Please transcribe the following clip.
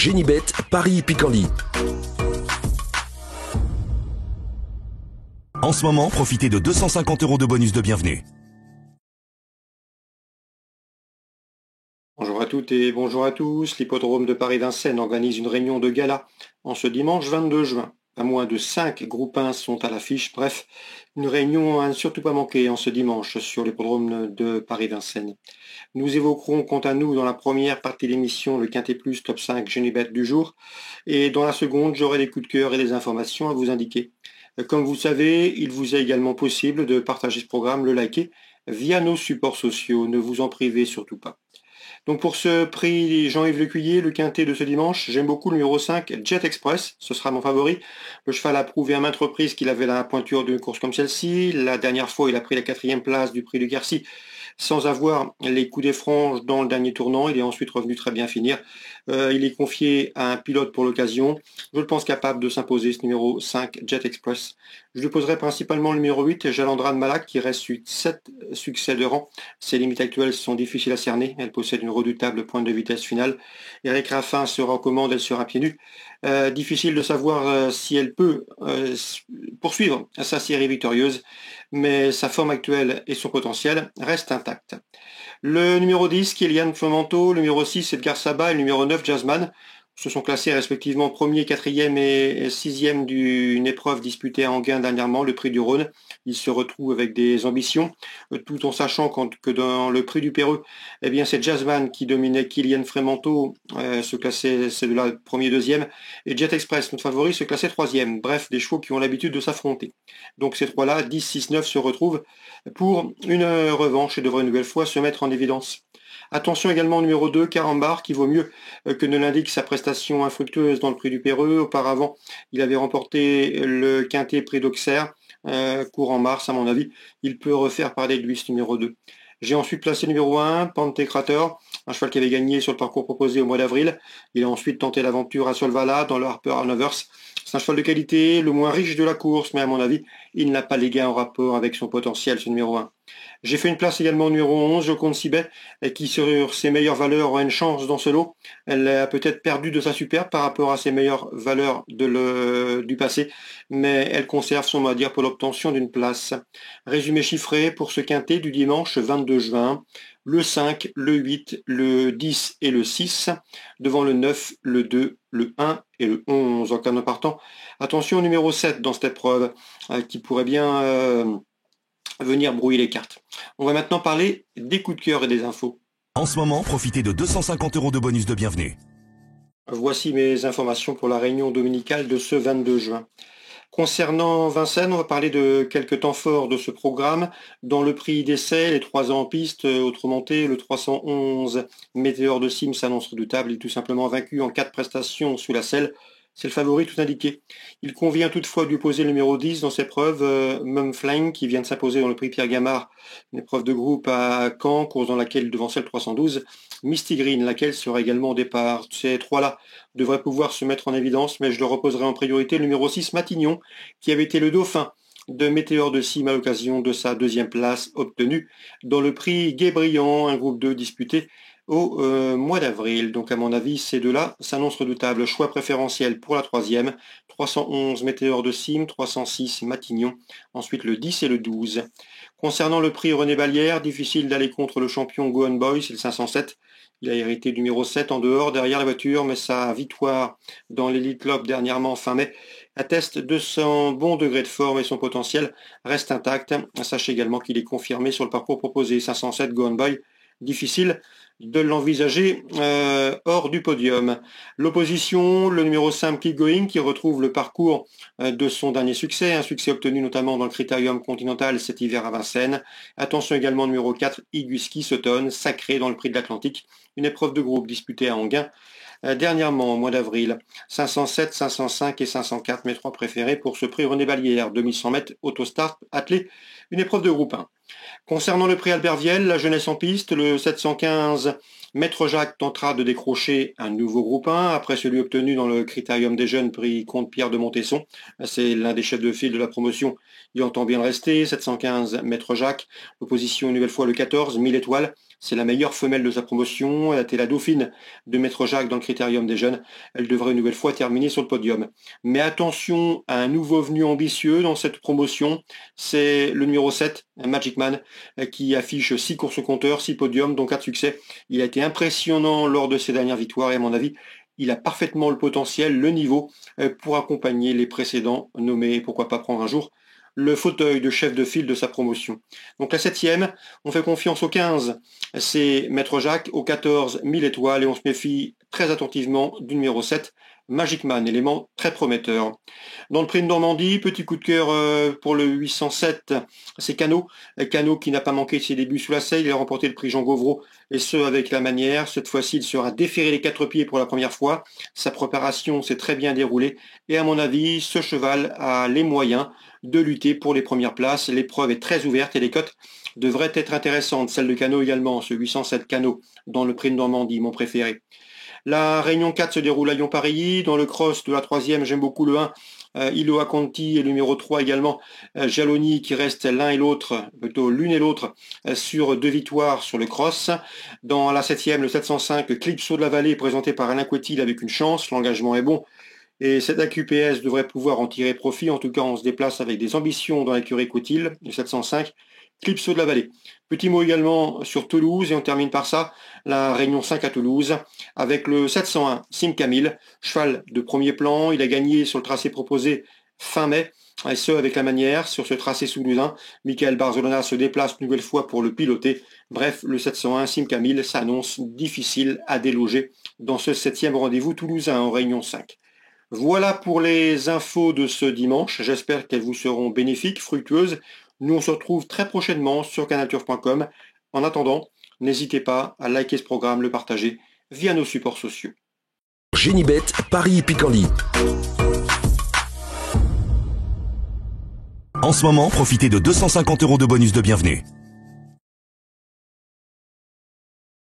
Génibet, Paris-Picardie. En ce moment, profitez de 250 € de bonus de bienvenue. Bonjour à toutes et bonjour à tous. L'hippodrome de Paris-Vincennes organise une réunion de gala en ce dimanche 22 juin. Pas moins de 5 groupes 1 sont à l'affiche. Bref, une réunion à ne surtout pas manquer en ce dimanche sur l'hippodrome de Paris-Vincennes. Nous évoquerons quant à nous dans la première partie de l'émission le Quintet Plus Top 5 Génibet du jour. Et dans la seconde, j'aurai des coups de cœur et des informations à vous indiquer. Comme vous le savez, il vous est également possible de partager ce programme, le liker via nos supports sociaux. Ne vous en privez surtout pas. Donc pour ce prix Jean-Yves Lecuyer, le quintet de ce dimanche, j'aime beaucoup le numéro 5, Jet Express, ce sera mon favori. Le cheval a prouvé à maintes reprises qu'il avait la pointure d'une course comme celle-ci. La dernière fois, il a pris la 4e place du prix de Quercy sans avoir les coups des franges dans le dernier tournant. Il est ensuite revenu très bien finir. Il est confié à un pilote pour l'occasion. Je le pense capable de s'imposer, ce numéro 5, Jet Express. Je lui poserai principalement le numéro 8, Jalandra de Malak, qui reste sur 7 succès de rang. Ses limites actuelles sont difficiles à cerner. Elle possède une redoutable pointe de vitesse finale. Eric Raffin sera en commande, elle sera pieds nus. Difficile de savoir si elle peut poursuivre sa série victorieuse, mais sa forme actuelle et son potentiel restent intacts. Le numéro 10, Kylian Fomento, le numéro 6, Edgar Saba et le numéro 9, Jazzman, se sont classés respectivement 1er, 4e et 6e d'une épreuve disputée à Enghien dernièrement, le prix du Rhône. Ils se retrouvent avec des ambitions, tout en sachant que dans le prix du Péreux, eh bien c'est Jazzman qui dominait Kylian Frémento, se classait c'est de la 1er, 2e, et Jet Express, notre favori, se classait 3e. Bref, des chevaux qui ont l'habitude de s'affronter. Donc ces trois-là, 10, 6, 9, se retrouvent pour une revanche et devraient une nouvelle fois se mettre en évidence. Attention également au numéro 2, Carambar, qui vaut mieux que ne l'indique sa prestation infructueuse dans le prix du Péreux. Auparavant, il avait remporté le quintet prix d'Auxerre, court en mars à mon avis. Il peut refaire parler de lui ce numéro 2. J'ai ensuite placé le numéro 1, Pantecrator, un cheval qui avait gagné sur le parcours proposé au mois d'avril. Il a ensuite tenté l'aventure à Solvala dans le Harper Hanover. C'est un cheval de qualité, le moins riche de la course, mais à mon avis, il n'a pas les gains en rapport avec son potentiel, ce numéro 1. J'ai fait une place également au numéro 11, Joconde Sibet, qui sur ses meilleures valeurs aura une chance dans ce lot. Elle a peut-être perdu de sa superbe par rapport à ses meilleures valeurs du passé, mais elle conserve son mot à dire pour l'obtention d'une place. Résumé chiffré pour ce quintet du dimanche 22 juin. Le 5, le 8, le 10 et le 6, devant le 9, le 2, le 1 et le 11 en cas de partant. Attention au numéro 7 dans cette épreuve, qui pourrait bien venir brouiller les cartes. On va maintenant parler des coups de cœur et des infos. En ce moment, profitez de 250 € de bonus de bienvenue. Voici mes informations pour la réunion dominicale de ce 22 juin. Concernant Vincennes, on va parler de quelques temps forts de ce programme. Dans le prix d'essai, les 3 ans en piste, autrement dit, le 311 Météor de Sim s'annonce redoutable. Il est tout simplement vaincu en 4 prestations sous la selle. C'est le favori tout indiqué. Il convient toutefois de lui poser le numéro 10 dans cette épreuve, Mumflang, qui vient de s'imposer dans le prix Pierre Gamard, une épreuve de groupe à Caen, course dans laquelle il devançait le 312. Misty Green, laquelle sera également au départ. Ces trois-là devraient pouvoir se mettre en évidence, mais je leur reposerai en priorité le numéro 6, Matignon, qui avait été le dauphin de Météor de Sim à l'occasion de sa 2e place obtenue dans le prix Gai-Briand, un groupe 2 disputé au mois d'avril. Donc à mon avis, ces deux-là s'annoncent redoutables. Choix préférentiel pour la 3e, 311 Météor de Sim, 306 Matignon, ensuite le 10 et le 12. Concernant le prix René Ballière, difficile d'aller contre le champion Go On Boy, c'est le 507. Il a hérité du numéro 7 en dehors, derrière la voiture, mais sa victoire dans l'Elite Club dernièrement fin mai atteste de son bon degré de forme et son potentiel reste intact. Sachez également qu'il est confirmé sur le parcours proposé, 507 Go On Boy. Difficile de l'envisager hors du podium. L'opposition, le numéro 5 Keep Going, qui retrouve le parcours de son dernier succès, un succès obtenu notamment dans le Critérium Continental cet hiver à Vincennes. Attention également numéro 4 Iguski Sutton, sacré dans le prix de l'Atlantique, une épreuve de groupe disputée à Enghien dernièrement au mois d'avril. 507, 505 et 504, mes 3 préférés pour ce prix René Ballière, 2100 mètres, autostart, attelé, une épreuve de groupe 1. Concernant le prix Albert Viel, la jeunesse en piste, le 715 Maître Jacques tentera de décrocher un nouveau groupe 1 après celui obtenu dans le Critérium des Jeunes prix Comte Pierre de Montesson. C'est l'un des chefs de file de la promotion. Il entend bien le rester. 715 Maître Jacques. L'opposition une nouvelle fois le 14 1000 étoiles. C'est la meilleure femelle de sa promotion. Elle a été la dauphine de Maître Jacques dans le Critérium des Jeunes. Elle devrait une nouvelle fois terminer sur le podium. Mais attention à un nouveau venu ambitieux dans cette promotion. C'est le numéro 7, Magic Man, qui affiche 6 courses au compteur, 6 podiums, dont 4 succès. Il a été impressionnant lors de ses dernières victoires et à mon avis, il a parfaitement le potentiel, le niveau pour accompagner les précédents nommés, pourquoi pas prendre un jour le fauteuil de chef de file de sa promotion. Donc la 7e, on fait confiance au 15, c'est Maître Jacques, au 14, 1000 étoiles et on se méfie très attentivement du numéro 7, Magic Man, élément très prometteur. Dans le prix de Normandie, petit coup de cœur pour le 807, c'est Cano. Cano qui n'a pas manqué de ses débuts sous la selle, il a remporté le prix Jean Gauvreau, et ce avec la manière. Cette fois-ci, il sera déféré les 4 pieds pour la première fois. Sa préparation s'est très bien déroulée, et à mon avis, ce cheval a les moyens de lutter pour les premières places. L'épreuve est très ouverte et les cotes devraient être intéressantes. Celle de Cano également, ce 807 Cano, dans le prix de Normandie, mon préféré. La Réunion 4 se déroule à Lyon-Parilly. Dans le cross de la 3e, j'aime beaucoup le 1, Iloa Conti, et le numéro 3 également, Jaloni, qui restent l'un et l'autre, plutôt l'une et l'autre, sur 2 victoires sur le cross. Dans la 7e, le 705, Clipso de la Vallée, présenté par Alain Couetil avec une chance. L'engagement est bon. Et cette AQPS devrait pouvoir en tirer profit. En tout cas, on se déplace avec des ambitions dans l'écurie Coutil, le 705. Clipso de la Vallée. Petit mot également sur Toulouse, et on termine par ça, la Réunion 5 à Toulouse, avec le 701 Sim Camille, cheval de premier plan. Il a gagné sur le tracé proposé fin mai, et ce avec la manière. Sur ce tracé toulousain, Michael Barzolona se déplace une nouvelle fois pour le piloter. Bref, le 701 Sim Camille s'annonce difficile à déloger dans ce 7e rendez-vous toulousain en Réunion 5. Voilà pour les infos de ce dimanche. J'espère qu'elles vous seront bénéfiques, fructueuses. Nous, on se retrouve très prochainement sur canalturf.com. En attendant, n'hésitez pas à liker ce programme, le partager via nos supports sociaux. Génibet, Paris Picardie. En ce moment, profitez de 250 € de bonus de bienvenue.